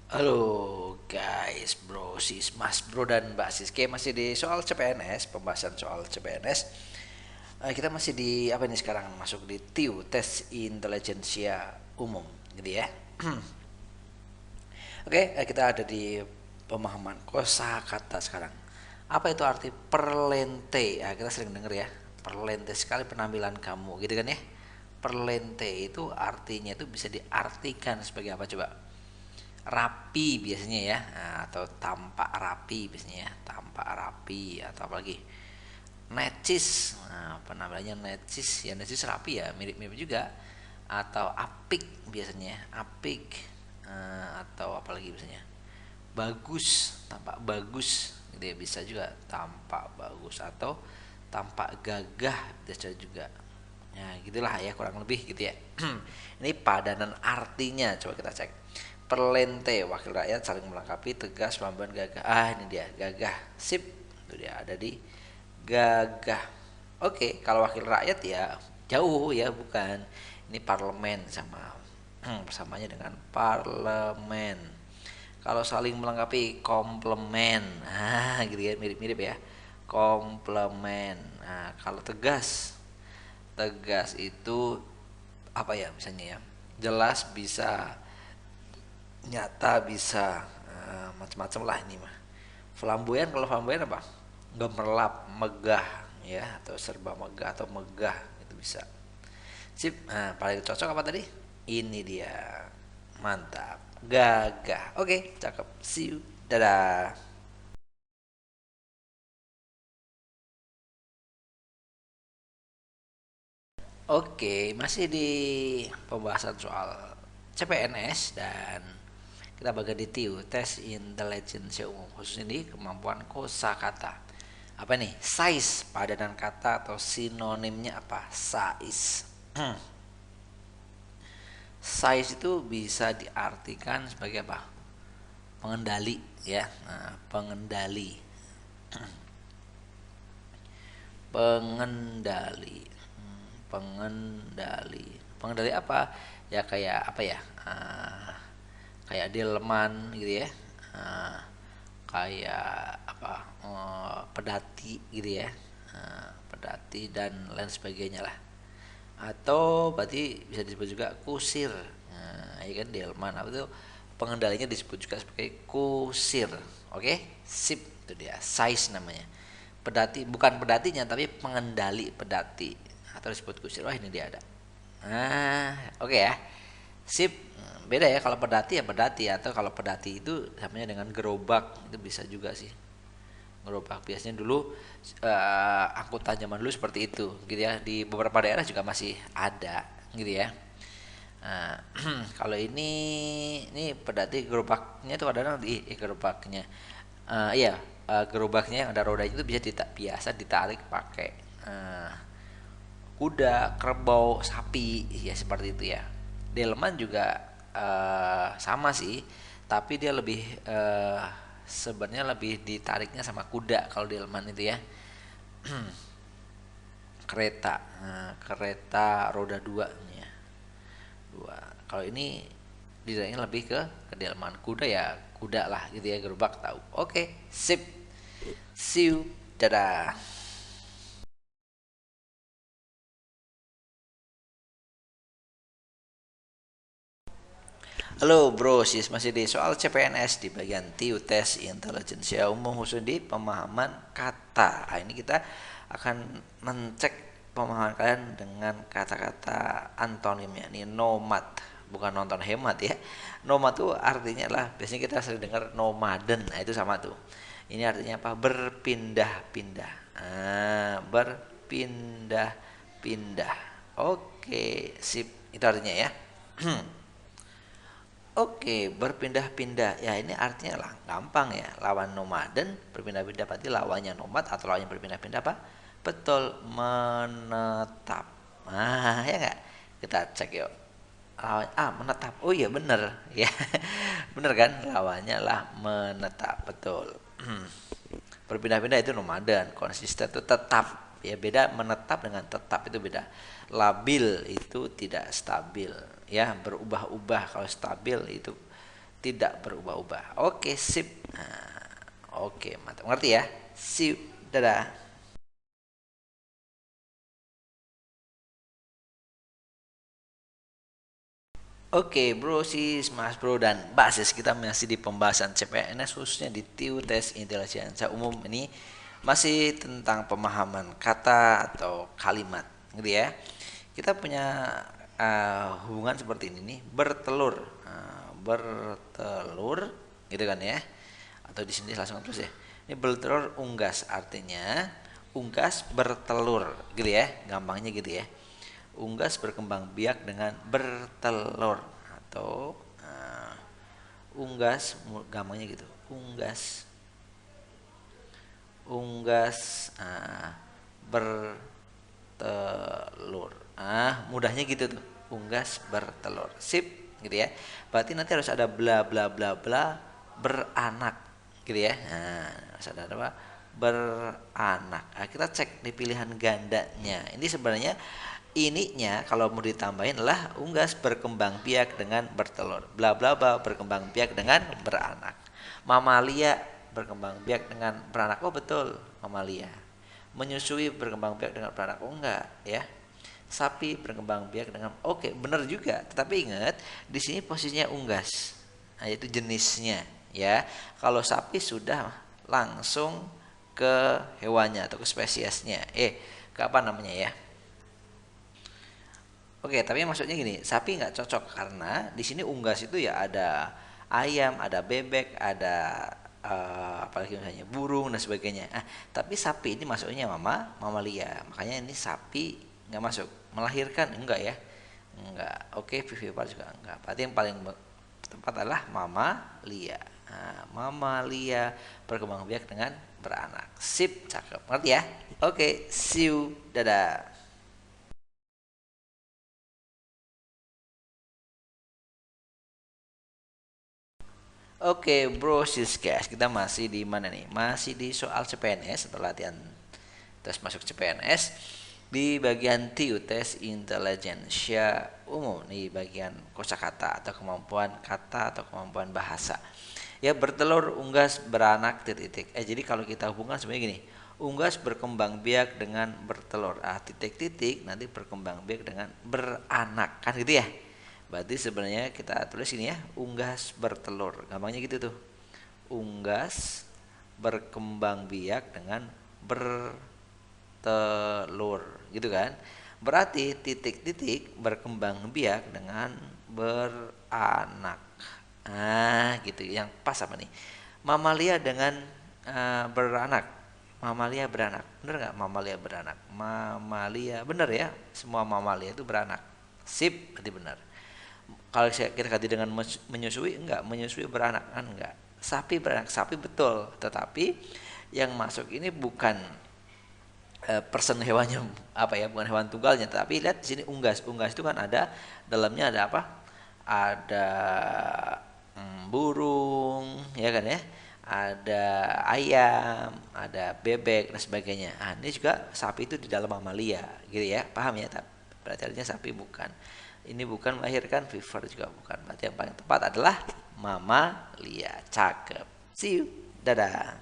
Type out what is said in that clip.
Halo guys, bro, sis, mas, bro dan mbak sis. Oke, masih di soal CPNS, pembahasan soal CPNS. Kita masih di apa ini sekarang masuk di TIU, tes intelijensia umum, gitu ya. Oke, kita ada di pemahaman kosakata sekarang. Apa itu arti perlente? Kita sering dengar ya, perlente sekali penampilan kamu, gitu kan ya. Perlente itu artinya itu bisa diartikan sebagai apa coba? Rapi biasanya ya, atau tampak rapi biasanya ya, tampak rapi atau apalagi necis. Nah, apa namanya necis ya, necis rapi ya, mirip-mirip juga. Atau apik biasanya, apik. Atau apalagi biasanya bagus, tampak bagus gitu ya, bisa juga tampak bagus atau tampak gagah bisa juga. Ya gitulah ya kurang lebih gitu ya. Ini padanan artinya coba kita cek. Perlente, wakil rakyat saling melengkapi, tegas, pelamban, gagah. Ini dia gagah, sip. Itu dia ada di gagah. Oke, kalau wakil rakyat ya jauh ya, bukan. Ini parlemen sama bersamanya dengan parlemen. Kalau saling melengkapi komplement, gitu ya, mirip-mirip ya, komplement. Nah kalau tegas, tegas itu apa ya misalnya ya, jelas bisa, nyata bisa, macam-macam lah ini mah. Flamboyan, kalau flamboyan apa, gemerlap, megah ya, atau serba megah atau megah itu bisa. Sip. Nah paling cocok apa tadi, ini dia, mantap, gagah. Oke, cakep, see you, dadah. Oke, masih di pembahasan soal CPNS dan kita bagi di TIU, tes intelijensia umum, khususnya di kemampuan kosakata. Apa nih? Size, padanan kata atau sinonimnya apa? Size. Size itu bisa diartikan sebagai apa? Pengendali ya. Nah, pengendali. Pengendali. Pengendali. Pengendali apa? Ya kayak apa ya? Kayak delman gitu ya. Ah, kayak apa? Pedati gitu ya. Pedati dan lain sebagainya lah. Atau berarti bisa disebut juga kusir. Nah, ya kan delman apa itu, pengendalinya disebut juga sebagai kusir. Oke, sip, itu dia size namanya. Pedati bukan pedatinya tapi pengendali pedati atau disebut kusir. Wah ini dia ada. Oke ya, sip. Beda ya, kalau pedati ya pedati, atau kalau pedati itu namanya dengan gerobak, itu bisa juga sih, gerobak biasanya dulu. Angkutan zaman dulu seperti itu gitu ya, di beberapa daerah juga masih ada gitu ya. Nah, kalau ini pedati gerobaknya itu kadang di gerobaknya. Iya, gerobaknya yang ada rodanya itu biasa ditarik pakai eh, kuda, kerbau, sapi ya, seperti itu ya. Delman juga sama sih, tapi dia lebih sebenarnya lebih ditariknya sama kuda kalau delman itu ya. Kereta, kereta roda dua ya, dua. Kalau ini desainnya lebih ke delman, kuda ya kuda lah gitu ya, gerobak tahu. Oke, sip, see you, dadah. Halo bro, sis, masih di soal CPNS di bagian TIU, tes intelijensia umum, khusus di pemahaman kata. Ini kita akan mencek pemahaman kalian dengan kata-kata antonimnya. Ini nomad, bukan nonton hemat ya. Nomad tuh artinya lah, biasanya kita sering dengar nomaden. Nah, itu sama tuh. Ini artinya apa? Berpindah-pindah. Berpindah-pindah. Oke, sip. Itu artinya ya. Oke, berpindah-pindah. Ya, ini artinya lah gampang ya. Lawan nomaden, berpindah-pindah berarti lawannya nomad atau lawannya berpindah-pindah apa? Betul, menetap. Ya enggak? Kita cek yuk. Lawan menetap. Oh iya bener ya. Bener kan? Lawannya lah menetap. Betul. Berpindah-pindah itu nomaden, konsisten itu tetap. Ya beda, menetap dengan tetap itu beda. Labil itu tidak stabil, ya berubah-ubah. Kalau stabil itu tidak berubah-ubah. Oke, sip. Nah, oke, mantap. Ngerti ya? Sip. Dadah. Oke bro sis, mas bro dan mbak sis, kita masih di pembahasan CPNS khususnya di TIU tes intelijensia umum ini masih tentang pemahaman kata atau kalimat gitu ya. Kita punya hubungan seperti ini nih, bertelur. Bertelur gitu kan ya. Atau di sini langsung terus ya. Ini bertelur unggas, artinya unggas bertelur gitu ya, gampangnya gitu ya. Unggas berkembang biak dengan bertelur atau unggas, gampangnya gitu. Unggas bertelur. Mudahnya gitu tuh. Unggas bertelur. Sip, gitu ya. Berarti nanti harus ada bla bla bla bla beranak, gitu ya. Harus ada apa? Beranak. Kita cek di pilihan gandanya. Ini sebenarnya ininya kalau mau ditambahin adalah unggas berkembang biak dengan bertelur. Bla bla bla berkembang biak dengan beranak. Mamalia berkembang biak dengan beranak. Oh betul, mamalia. Menyusui berkembang biak dengan beranak. Oh enggak, ya. Sapi berkembang biak dengan oke, benar juga. Tetapi ingat, di sini posisinya unggas. Nah, itu jenisnya, ya. Kalau sapi sudah langsung ke hewannya atau ke spesiesnya. Ke apa namanya ya? Oke, tapi maksudnya gini, sapi nggak cocok karena di sini unggas itu ya ada ayam, ada bebek, ada apalagi misalnya burung dan sebagainya. Tapi sapi ini masuknya mamalia. Makanya ini sapi nggak masuk. Melahirkan enggak ya? Enggak. Oke, vivipar juga enggak. Berarti yang paling tepat adalah mamalia. Mamalia berkembang biak dengan beranak. Sip, cakep. Ngerti ya? Oke, see you. Dadah. Oke bro sis guys, kita masih di mana nih? Masih di soal CPNS atau latihan tes masuk CPNS di bagian TIU tes intelijensia umum nih, bagian kosakata atau kemampuan kata atau kemampuan bahasa. Ya, bertelur unggas beranak titik-titik. Jadi kalau kita hubungkan sebenarnya gini, unggas berkembang biak dengan bertelur. Titik-titik nanti berkembang biak dengan beranak kan gitu ya. Berarti sebenarnya kita tulis ini ya, unggas bertelur. Gampangnya gitu tuh. Unggas berkembang biak dengan bertelur, gitu kan? Berarti titik-titik berkembang biak dengan beranak. Gitu. Yang pas apa nih? Mamalia dengan beranak. Mamalia beranak. Bener nggak mamalia beranak? Mamalia bener ya. Semua mamalia itu beranak. Sip, berarti benar. Kalau kita ganti dengan menyusui, enggak, menyusui beranak kan enggak. Sapi beranak, sapi betul, tetapi yang masuk ini bukan person hewannya apa ya, bukan hewan tunggalnya, tapi lihat di sini unggas. Unggas itu kan ada dalamnya ada apa? Ada burung, ya kan ya. Ada ayam, ada bebek dan sebagainya. Ini juga sapi itu di dalam mamalia, gitu ya. Paham ya? Berarti artinya sapi bukan. Ini bukan melahirkan, fever juga bukan. Berarti yang paling tepat adalah mamalia. Cakep. See you. Dadah.